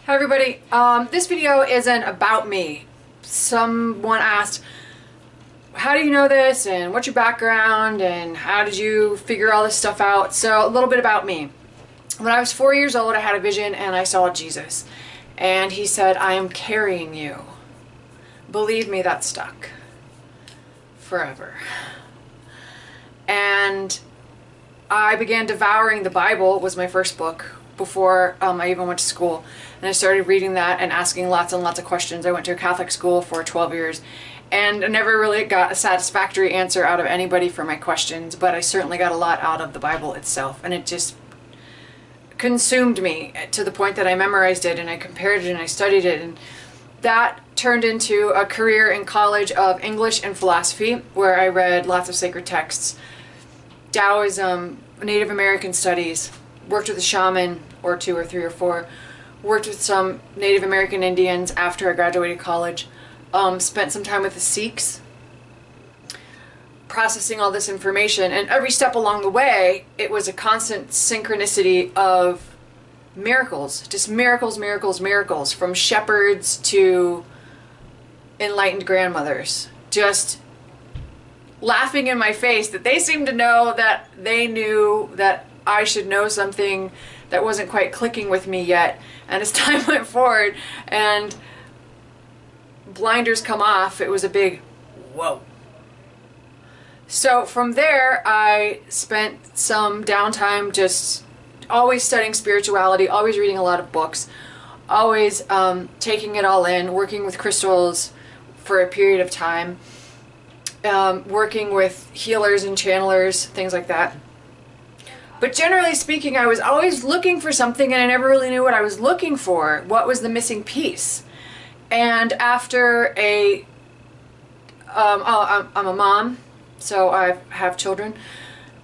Hi everybody, this video isn't about me. Someone asked, how do you know this and what's your background and how did you figure all this stuff out? So a little bit about me. When I was 4 years old, I had a vision and I saw Jesus. And he said, I am carrying you. Believe me, that stuck. Forever. And I began devouring the Bible, was my first book, before I even went to school. And I started reading that and asking lots and lots of questions. I went to a Catholic school for 12 years and I never really got a satisfactory answer out of anybody for my questions, but I certainly got a lot out of the Bible itself, and it just consumed me to the point that I memorized it and I compared it and I studied it, and that turned into a career in college of English and philosophy, where I read lots of sacred texts, Taoism, Native American studies, worked with a shaman or two or three or four, worked with some Native American Indians after I graduated college, spent some time with the Sikhs, processing all this information, and every step along the way it was a constant synchronicity of miracles, just miracles, miracles, miracles, from shepherds to enlightened grandmothers, just laughing in my face that they seemed to know that they knew that I should know something that wasn't quite clicking with me yet. And as time went forward and blinders come off, it was a big whoa. So from there, I spent some downtime just always studying spirituality, always reading a lot of books, always taking it all in, working with crystals for a period of time, working with healers and channelers, things like that. But generally speaking, I was always looking for something and I never really knew what I was looking for. What was the missing piece? And after I'm a mom, so I have children.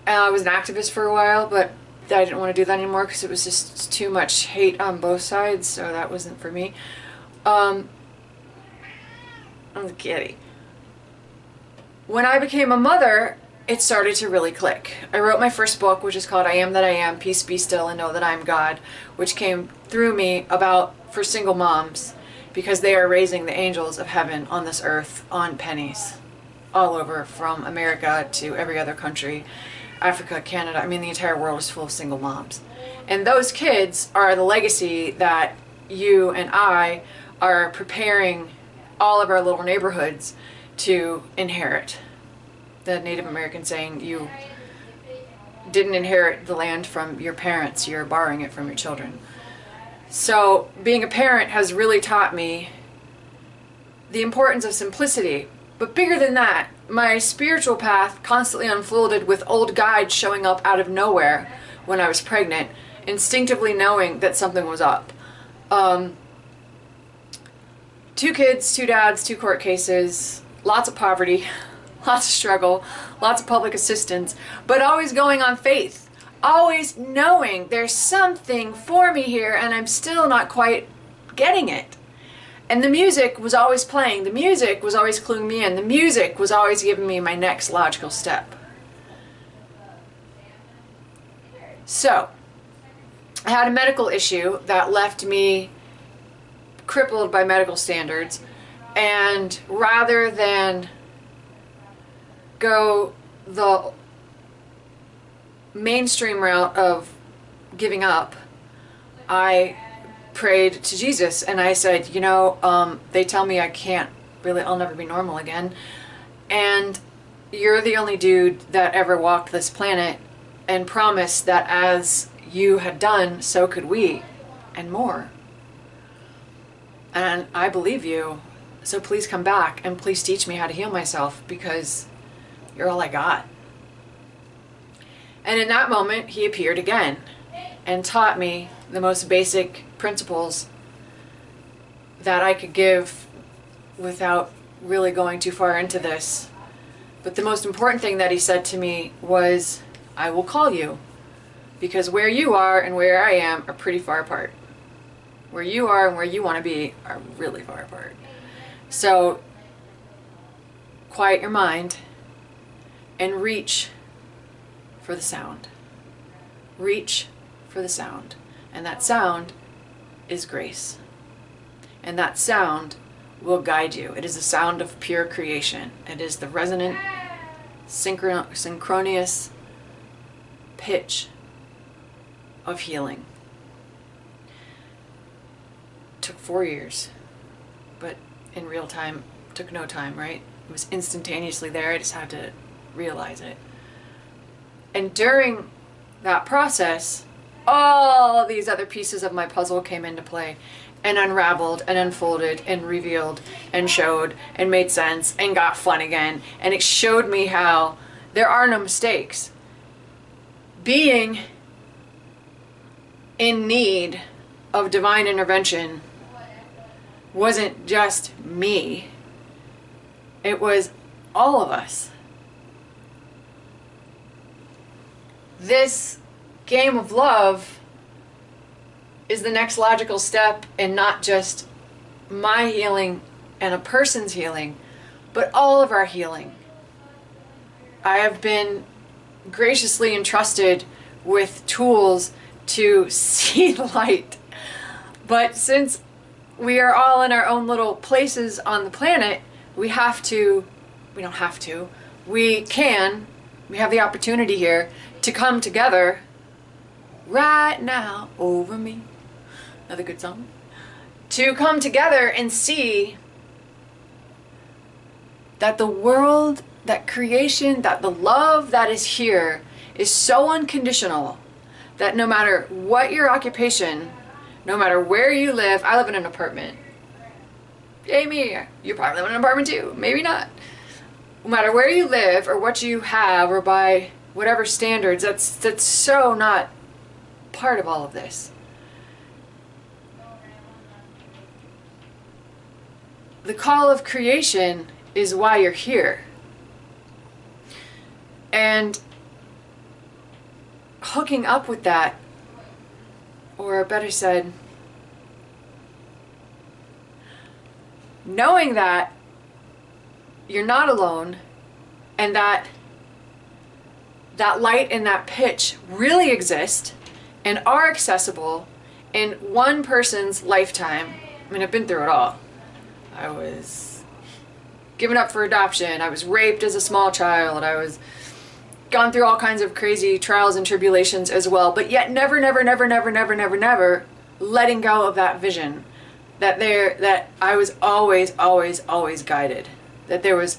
I was an activist for a while, but I didn't want to do that anymore because it was just too much hate on both sides, so that wasn't for me. I'm a kitty. When I became a mother, it started to really click. I wrote my first book, which is called I Am That I Am, Peace Be Still and Know That I Am God, which came through me for single moms, because they are raising the angels of heaven on this earth on pennies, all over, from America to every other country, Africa, Canada. I mean, the entire world is full of single moms. And those kids are the legacy that you and I are preparing all of our little neighborhoods to inherit. The Native American saying, you didn't inherit the land from your parents, you're borrowing it from your children. So being a parent has really taught me the importance of simplicity. But bigger than that, my spiritual path constantly unfolded with old guides showing up out of nowhere when I was pregnant, instinctively knowing that something was up. 2 kids, 2 dads, 2 court cases, lots of poverty, lots of struggle, lots of public assistance, but always going on faith, always knowing there's something for me here and I'm still not quite getting it. And the music was always playing, the music was always cluing me in, the music was always giving me my next logical step. So, I had a medical issue that left me crippled by medical standards, and rather than go the mainstream route of giving up, I prayed to Jesus and I said, you know, they tell me I'll never be normal again, and you're the only dude that ever walked this planet and promised that as you had done, so could we, and more. And I believe you, so please come back and please teach me how to heal myself, because you're all I got. And in that moment, he appeared again and taught me the most basic principles that I could give without really going too far into this. But the most important thing that he said to me was, I will call you, because where you are and where I am are pretty far apart. Where you are and where you want to be are really far apart. So quiet your mind and reach for the sound. Reach for the sound. And that sound is grace. and that sound will guide you. It is the sound of pure creation. It is the resonant, synchronous pitch of healing. Took 4 years, but in real time, took no time, right? It was instantaneously there. I just had to realize it. And during that process, all of these other pieces of my puzzle came into play and unraveled and unfolded and revealed and showed and made sense and got fun again. And it showed me how there are no mistakes. Being in need of divine intervention wasn't just me. It was all of us. This game of love is the next logical step in not just my healing and a person's healing, but all of our healing. I have been graciously entrusted with tools to see the light. But since we are all in our own little places on the planet, we have the opportunity here to come together right now over me. Another good song. To come together and see that the world, that creation, that the love that is here is so unconditional that no matter what your occupation, no matter where you live, I live in an apartment. Yay me, you probably live in an apartment too, maybe not. No matter where you live or what you have or by whatever standards, that's so not part of all of this. The call of creation is why you're here. And hooking up with that, or better said, knowing that you're not alone and that light and that pitch really exist and are accessible in one person's lifetime. I mean, I've been through it all. I was given up for adoption. I was raped as a small child. I was gone through all kinds of crazy trials and tribulations as well, but yet never letting go of that vision that I was always guided, that there was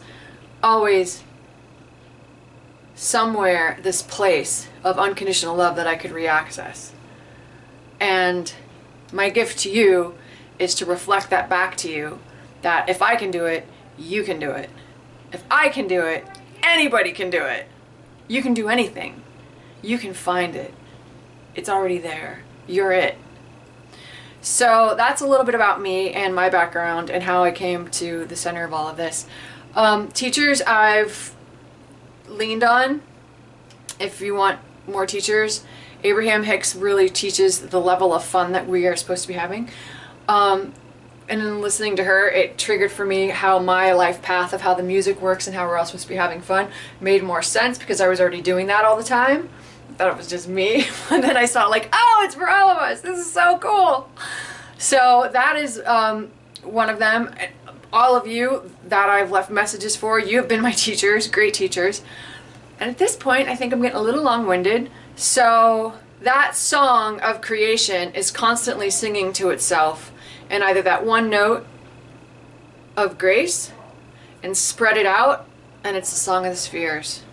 always somewhere this place of unconditional love that I could reaccess. And my gift to you is to reflect that back to you, that if I can do it, you can do it. If I can do it, anybody can do it. You can do anything. You can find it. It's already there. You're it. So that's a little bit about me and my background and how I came to the center of all of this. Teachers I've leaned on, if you want more teachers. Abraham Hicks really teaches the level of fun that we are supposed to be having. And in listening to her, it triggered for me how my life path of how the music works and how we're all supposed to be having fun made more sense, because I was already doing that all the time. I thought it was just me. And then I saw like, oh, it's for all of us. This is so cool. So that is one of them. All of you that I've left messages for, you have been my teachers, great teachers. And at this point, I think I'm getting a little long-winded. So that song of creation is constantly singing to itself in either that one note of grace and spread it out, and it's the song of the spheres.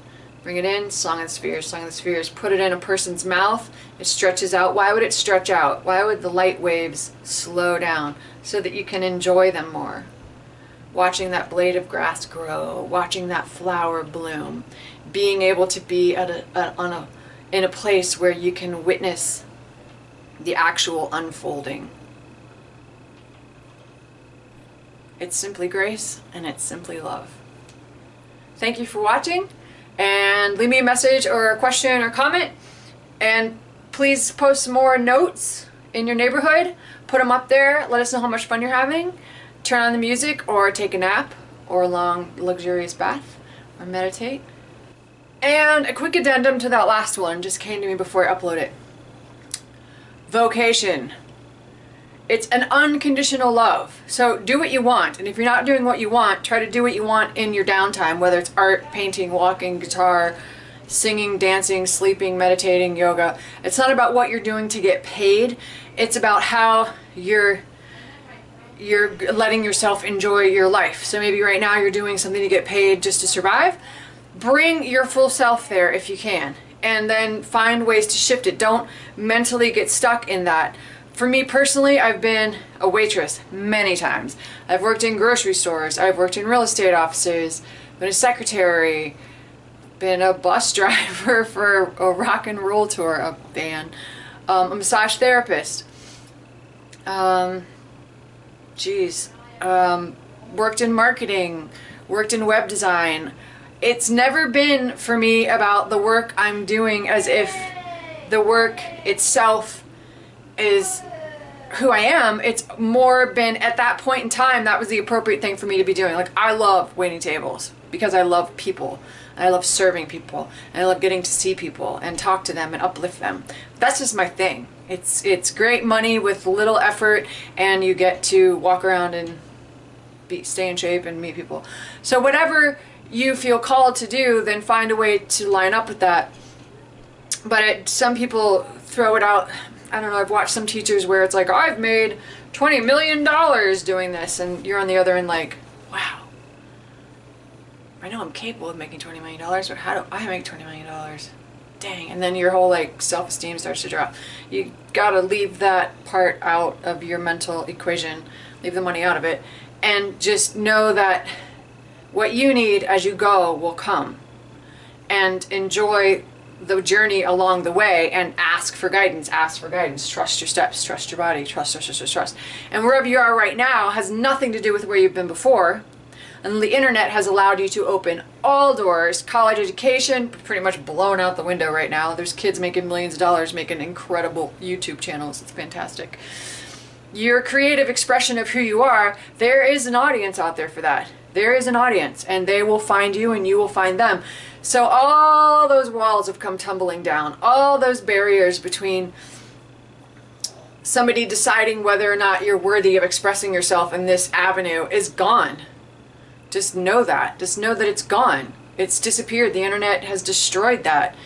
Bring it in, song of the spheres, song of the spheres. Put it in a person's mouth, it stretches out. Why would it stretch out? Why would the light waves slow down? So that you can enjoy them more. Watching that blade of grass grow, watching that flower bloom, being able to be at in a place where you can witness the actual unfolding. It's simply grace, and it's simply love. Thank you for watching, and leave me a message or a question or comment, and please post some more notes in your neighborhood. Put them up there. Let us know how much fun you're having. Turn on the music, or take a nap, or a long, luxurious bath, or meditate. And a quick addendum to that last one just came to me before I upload it. Vocation. It's an unconditional love. So do what you want. And if you're not doing what you want, try to do what you want in your downtime, whether it's art, painting, walking, guitar, singing, dancing, sleeping, meditating, yoga. It's not about what you're doing to get paid. It's about how you're letting yourself enjoy your life. So maybe right now you're doing something to get paid just to survive. Bring your full self there if you can, and then find ways to shift it. Don't mentally get stuck in that. For me personally, I've been a waitress many times. I've worked in grocery stores, I've worked in real estate offices, been a secretary, been a bus driver for a rock and roll tour, a band, a massage therapist, worked in marketing, worked in web design. It's never been for me about the work I'm doing as if the work itself is who I am. It's more been at that point in time that was the appropriate thing for me to be doing. Like, I love waiting tables because I love people, and I love serving people, and I love getting to see people and talk to them and uplift them. That's just my thing. It's great money with little effort, and you get to walk around and stay in shape and meet people. So whatever you feel called to do, then find a way to line up with that. But some people throw it out. I don't know, I've watched some teachers where it's like, oh, I've made $20 million doing this, and you're on the other end like, wow, I know I'm capable of making $20 million, but how do I make $20 million? Dang. And then your whole like self-esteem starts to drop. You gotta leave that part out of your mental equation, leave the money out of it, and just know that what you need as you go will come, and enjoy the journey along the way, and ask for guidance, trust your steps, trust your body, trust. And wherever you are right now has nothing to do with where you've been before. And the internet has allowed you to open all doors. College education, pretty much blown out the window right now. There's kids making millions of dollars, making incredible YouTube channels. It's fantastic. Your creative expression of who you are, there is an audience out there for that. There is an audience, and they will find you and you will find them. So all those walls have come tumbling down. All those barriers between somebody deciding whether or not you're worthy of expressing yourself in this avenue is gone. Just know that. Just know that it's gone. It's disappeared. The internet has destroyed that.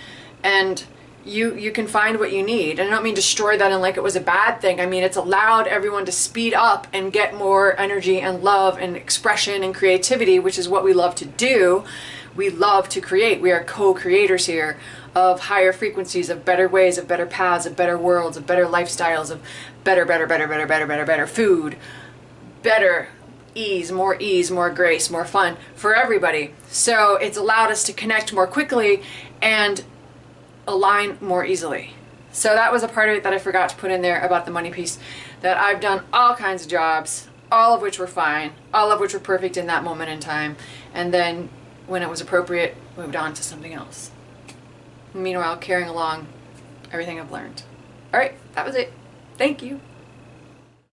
And you can find what you need. And I don't mean destroy that in like it was a bad thing. I mean, it's allowed everyone to speed up and get more energy and love and expression and creativity, which is what we love to do. We love to create. We are co-creators here of higher frequencies, of better ways, of better paths, of better worlds, of better lifestyles, of better food, better ease, more grace, more fun for everybody. So it's allowed us to connect more quickly and align more easily. So that was a part of it that I forgot to put in there about the money piece, that I've done all kinds of jobs, all of which were fine, all of which were perfect in that moment in time, and then when it was appropriate, moved on to something else. Meanwhile, carrying along everything I've learned. All right, that was it. Thank you.